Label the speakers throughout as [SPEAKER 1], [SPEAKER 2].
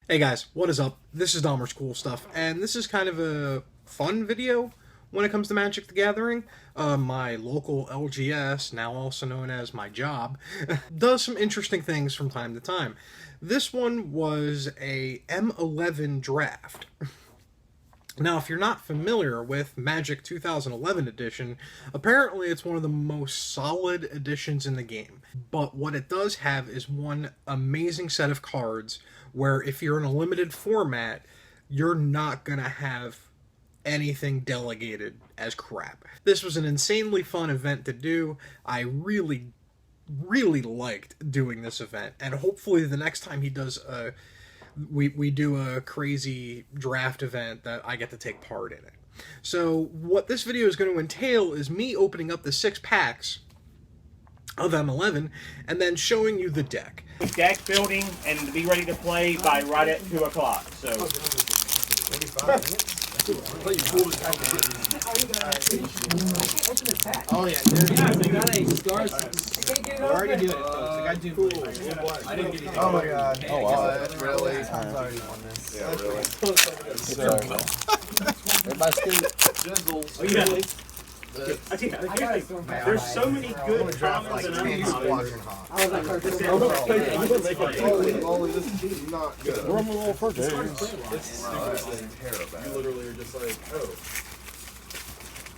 [SPEAKER 1] Hey guys, what is up? This is Dahmer's Cool Stuff, and this is kind of a fun video when it comes to Magic the Gathering. My local LGS, now also known as my job, does some interesting things from time to time. This one was a M11 draft. Now, if you're not familiar with Magic 2011 edition, apparently it's one of the most solid editions in the game. But what it does have is one amazing set of cards where if you're in a limited format, you're not going to have anything delegated as crap. This was an insanely fun event to do. I really liked doing this event, and hopefully the next time he does we do a crazy draft event that I get to take part in it. So what this video is going to entail is me opening up the 6 packs of M11 and then showing you the deck.
[SPEAKER 2] Deck building and to be ready to play by right at 2 o'clock. So. 45 minutes?
[SPEAKER 3] Oh yeah, you got a stars. I already do it, folks. I got to do it. I didn't get it.
[SPEAKER 4] Oh my god.
[SPEAKER 5] Oh wow.
[SPEAKER 4] That's really? I've already won this.
[SPEAKER 5] Yeah, really. Everybody's
[SPEAKER 2] Jizzles. Oh, yeah. There's so many good commons and uncommons.
[SPEAKER 4] This is not good.
[SPEAKER 5] We're a little first.
[SPEAKER 4] It's terrible. You literally are just like, oh.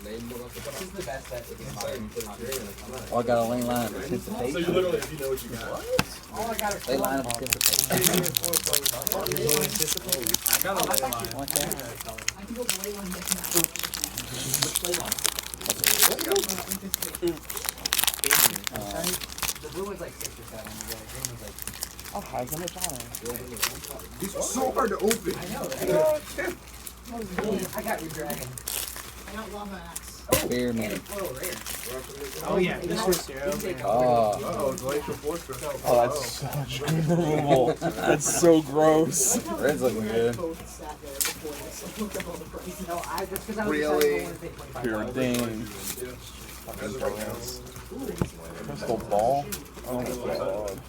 [SPEAKER 3] This is the best bet against
[SPEAKER 5] Oh, I got a lane line of anticipation.
[SPEAKER 4] So you literally, if you know what you got.
[SPEAKER 3] all I got is
[SPEAKER 5] Lane line of anticipation.
[SPEAKER 3] I got a lane line. I can go to lane line next now. The blue one's like 6 or 7. The green one's like...
[SPEAKER 5] Oh, how's the much
[SPEAKER 4] These are so hard to open.
[SPEAKER 3] I know. I got your dragon. I got lava axe.
[SPEAKER 5] Beer man.
[SPEAKER 3] Oh yeah, this was
[SPEAKER 5] Oh.
[SPEAKER 4] Glacial Fortress.
[SPEAKER 5] Oh, that's such horrible. That's so gross. Red's looking good.
[SPEAKER 4] Really?
[SPEAKER 5] Pure dang. Crystal ball. Oh my god.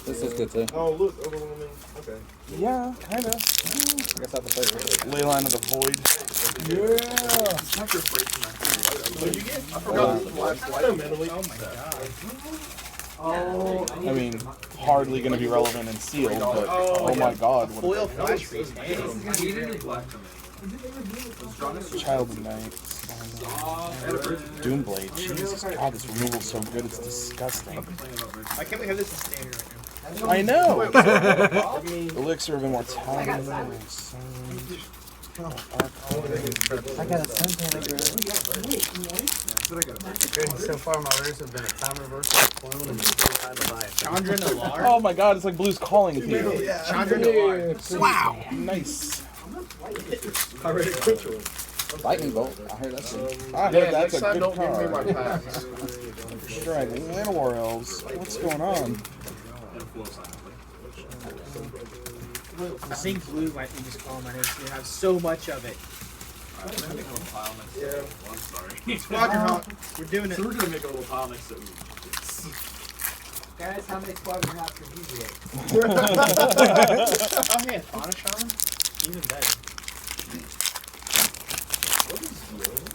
[SPEAKER 5] This is good too.
[SPEAKER 4] Oh, look, overwhelming. Okay.
[SPEAKER 5] Yeah, kinda. I guess I have to play Ley Line of the Void. Yeah.
[SPEAKER 4] What did you get? I forgot the flashlight. Mentally.
[SPEAKER 3] Oh my god.
[SPEAKER 5] I mean, hardly going to be relevant in Sealed, but oh my god. What
[SPEAKER 3] Foil flash freeze.
[SPEAKER 5] Child of Night. Doomblade. Jesus God, this removal's so good, it's disgusting.
[SPEAKER 3] Why can't we have this in standard right now?
[SPEAKER 5] I know! Elixir of Immortality. I got a Sun.
[SPEAKER 6] Okay, so far my rares have been a time reversal, clone, and
[SPEAKER 3] Chandra Nalar.
[SPEAKER 5] Oh my god, it's like Blue's calling to you.
[SPEAKER 3] Chandra Nalar.
[SPEAKER 5] Wow! Nice. Lightning Bolt. I heard that's good. I heard that's a good
[SPEAKER 4] Don't give me my
[SPEAKER 5] card.
[SPEAKER 4] packs.
[SPEAKER 5] Right, Land War Elves. What's going on?
[SPEAKER 3] The Zinc Blue might be just calling my name. You have so much of it. Squadron Hawk. We're doing it.
[SPEAKER 4] So we're gonna make a little pile next to it.
[SPEAKER 3] Guys, how many Squadron Hawks did you get? Oh, yeah, Fauna Shaman? Even better. What is this is literally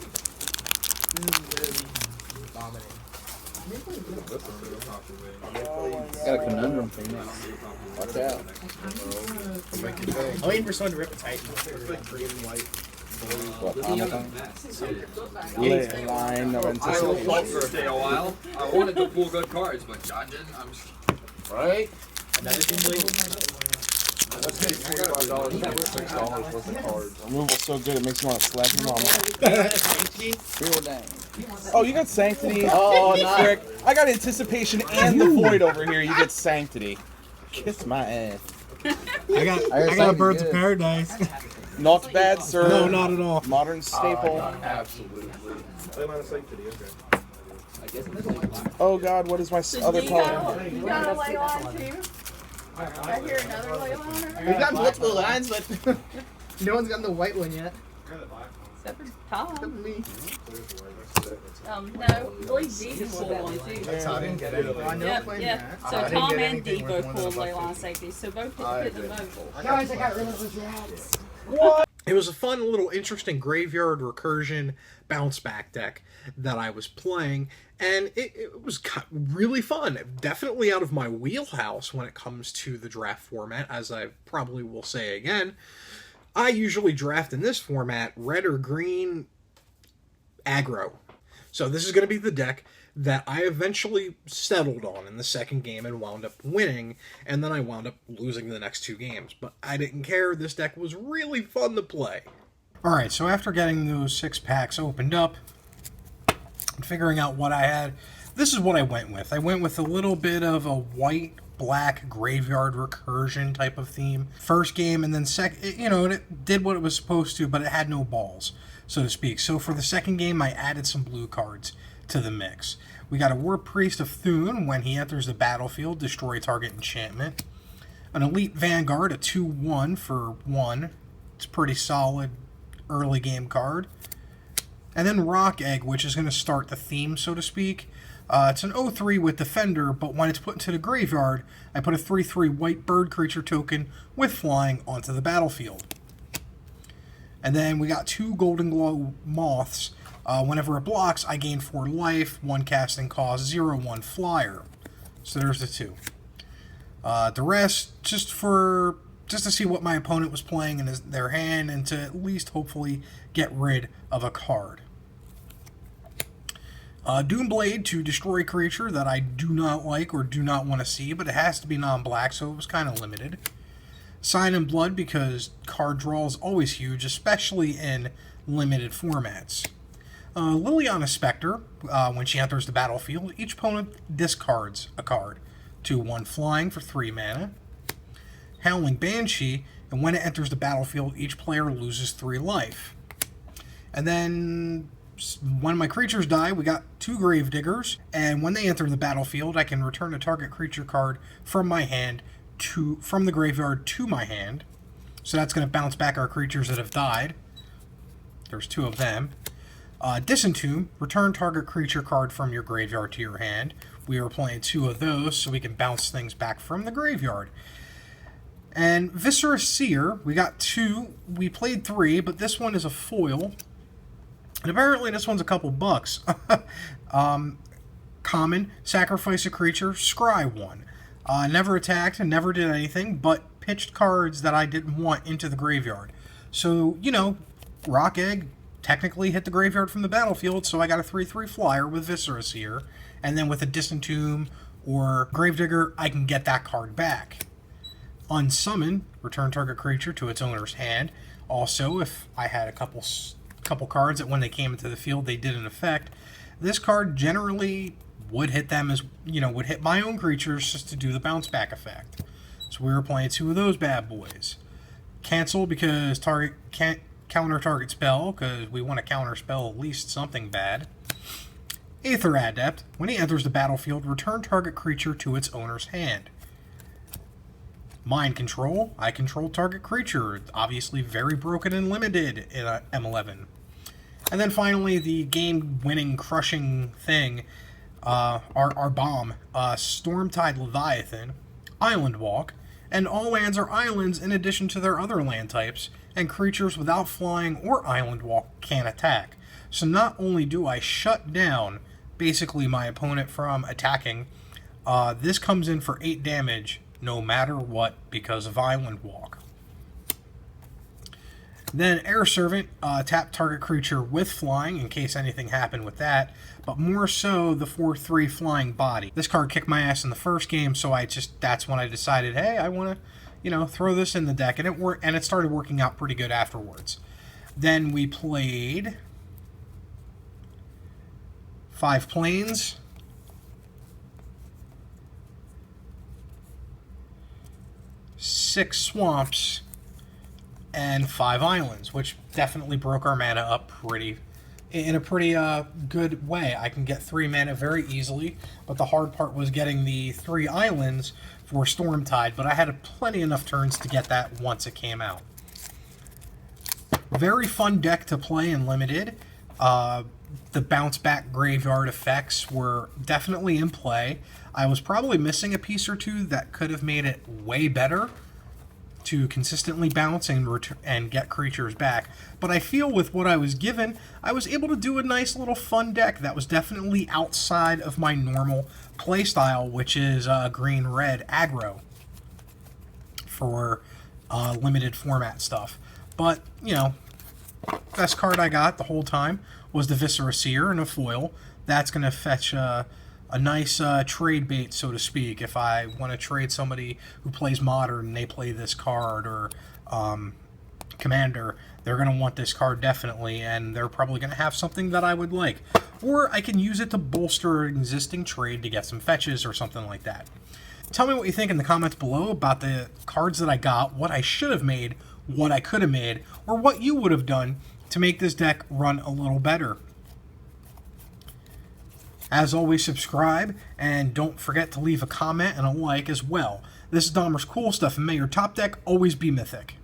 [SPEAKER 3] vomiting.
[SPEAKER 5] Got a conundrum for you. Watch out.
[SPEAKER 3] I'm waiting for someone to rip a Titan.
[SPEAKER 4] Green and white.
[SPEAKER 5] What, Omicron? Ley Line of
[SPEAKER 7] I will
[SPEAKER 5] Anticipation.
[SPEAKER 7] fight for a while. I wanted to pull good cards, but God didn't. I'm just...
[SPEAKER 5] Right?
[SPEAKER 3] Another Doomblade.
[SPEAKER 4] Let's pay $45 for $6 worth of cards.
[SPEAKER 5] Removal's so good it makes you want to slap your mama. Pure dang. Oh, you got Sanctity. Oh, frick. I got Anticipation and the Void over here. You get Sanctity. Kiss my ass.
[SPEAKER 8] I got a Birds of Paradise.
[SPEAKER 5] Not bad, sir.
[SPEAKER 8] No, not at all.
[SPEAKER 5] Modern staple.
[SPEAKER 4] Absolutely. Ley Line of Sanctity, okay.
[SPEAKER 5] Oh god, what is my other color?
[SPEAKER 9] You got a lay on too? I hear another lay on.
[SPEAKER 3] We've got multiple lines, but no one's gotten the white one yet.
[SPEAKER 9] Except for Tom.
[SPEAKER 4] Me.
[SPEAKER 9] No, I believe Jesus pulled one too.
[SPEAKER 6] That's how I didn't get anything. I know
[SPEAKER 9] Yep,
[SPEAKER 6] playing
[SPEAKER 9] yep.
[SPEAKER 6] that.
[SPEAKER 9] So
[SPEAKER 6] I didn't
[SPEAKER 9] Tom
[SPEAKER 6] get
[SPEAKER 9] and
[SPEAKER 6] anything worth
[SPEAKER 9] Debo
[SPEAKER 6] more than
[SPEAKER 9] pulled
[SPEAKER 6] $1.50.
[SPEAKER 9] ley line safety, so both
[SPEAKER 6] I
[SPEAKER 9] hit the
[SPEAKER 6] did.
[SPEAKER 9] mogul.
[SPEAKER 3] Guys, I got rid of those rats.
[SPEAKER 1] It was a fun little interesting graveyard recursion bounce back deck that I was playing, and it was really fun. Definitely out of my wheelhouse when it comes to the draft format, as I probably will say again. I usually draft in this format red or green aggro. So this is going to be the deck that I eventually settled on in the second game and wound up winning, and then I wound up losing the next 2 games. But I didn't care. This deck was really fun to play. Alright, so after getting those 6 packs opened up, and figuring out what I had, this is what I went with. I went with a little bit of a white-black graveyard recursion type of theme. First game, and then second, you know, it did what it was supposed to, but it had no balls, so to speak. So for the second game, I added some blue cards to the mix. We got a War Priest of Thune. When he enters the battlefield, destroy target enchantment. An Elite Vanguard, a 2/1 for 1. It's a pretty solid early game card. And then Rock Egg, which is going to start the theme, so to speak. It's an 0/3 with Defender, but when it's put into the graveyard, I put a 3/3 white bird creature token with flying onto the battlefield. And then we got 2 Golden Glow Moths. Whenever it blocks, I gain 4 life, 1 casting cost, 0/1 flyer. So there's the 2. The rest, just to see what my opponent was playing in their hand, and to at least hopefully get rid of a card. Doomblade to destroy a creature that I do not like or do not want to see, but it has to be non-black, so it was kind of limited. Sign in Blood, because card draw is always huge, especially in limited formats. Liliana Spectre, when she enters the battlefield, each opponent discards a card. 2/1 flying for 3 mana. Howling Banshee, and when it enters the battlefield, each player loses 3 life. And then when my creatures die, we got 2 Gravediggers, and when they enter the battlefield, I can return a target creature card from my hand from the graveyard to my hand. So that's going to bounce back our creatures that have died. There's 2 of them. Disentomb, return target creature card from your graveyard to your hand. We are playing 2 of those, so we can bounce things back from the graveyard. And Viscera Seer, we got 2. We played 3, but this one is a foil. And apparently this one's a couple bucks. Common, sacrifice a creature, scry 1. Never attacked and never did anything, but pitched cards that I didn't want into the graveyard. So, you know, Rock Egg technically hit the graveyard from the battlefield, so I got a 3/3 flyer with Viscera Seer. And then with a Disentomb or Gravedigger, I can get that card back. Unsummon, return target creature to its owner's hand. Also, if I had a couple cards that when they came into the field they did an effect, this card generally would hit them as, you know, would hit my own creatures just to do the bounce back effect. So we were playing 2 of those bad boys. Cancel, because target can't counter target spell, because we want to counter spell at least something bad. Aether Adept, when he enters the battlefield, return target creature to its owner's hand. Mind Control, I control target creature, obviously very broken and limited in M11. And then finally, the game-winning, crushing thing, our bomb, Stormtide Leviathan, Island Walk, and all lands are islands in addition to their other land types, and creatures without flying or Island Walk can attack. So not only do I shut down basically my opponent from attacking, this comes in for 8 damage no matter what because of Island Walk. Then Air Servant, tap target creature with flying in case anything happened with that, but more so the 4/3 flying body. This card kicked my ass in the first game, so that's when I decided, hey, I want to, you know, throw this in the deck, and it started working out pretty good afterwards. Then we played 5 plains, 6 swamps, and 5 islands, which definitely broke our mana up in a pretty good way. I can get 3 mana very easily, but the hard part was getting the 3 islands for Stormtide, but I had plenty enough turns to get that once it came out. Very fun deck to play in Limited. The bounce back graveyard effects were definitely in play. I was probably missing a piece or two that could have made it way better to consistently bounce and get creatures back. But I feel with what I was given, I was able to do a nice little fun deck that was definitely outside of my normal playstyle, which is green-red aggro for limited format stuff. But, you know, best card I got the whole time was the Viscera Seer in a foil. That's going to fetch a nice trade bait, so to speak, if I want to trade somebody who plays Modern and they play this card, or Commander. They're going to want this card definitely, and they're probably going to have something that I would like. Or I can use it to bolster an existing trade to get some fetches or something like that. Tell me what you think in the comments below about the cards that I got, what I should have made, what I could have made, or what you would have done to make this deck run a little better. As always, subscribe, and don't forget to leave a comment and a like as well. This is Dahmer's Cool Stuff, and may your top deck always be mythic.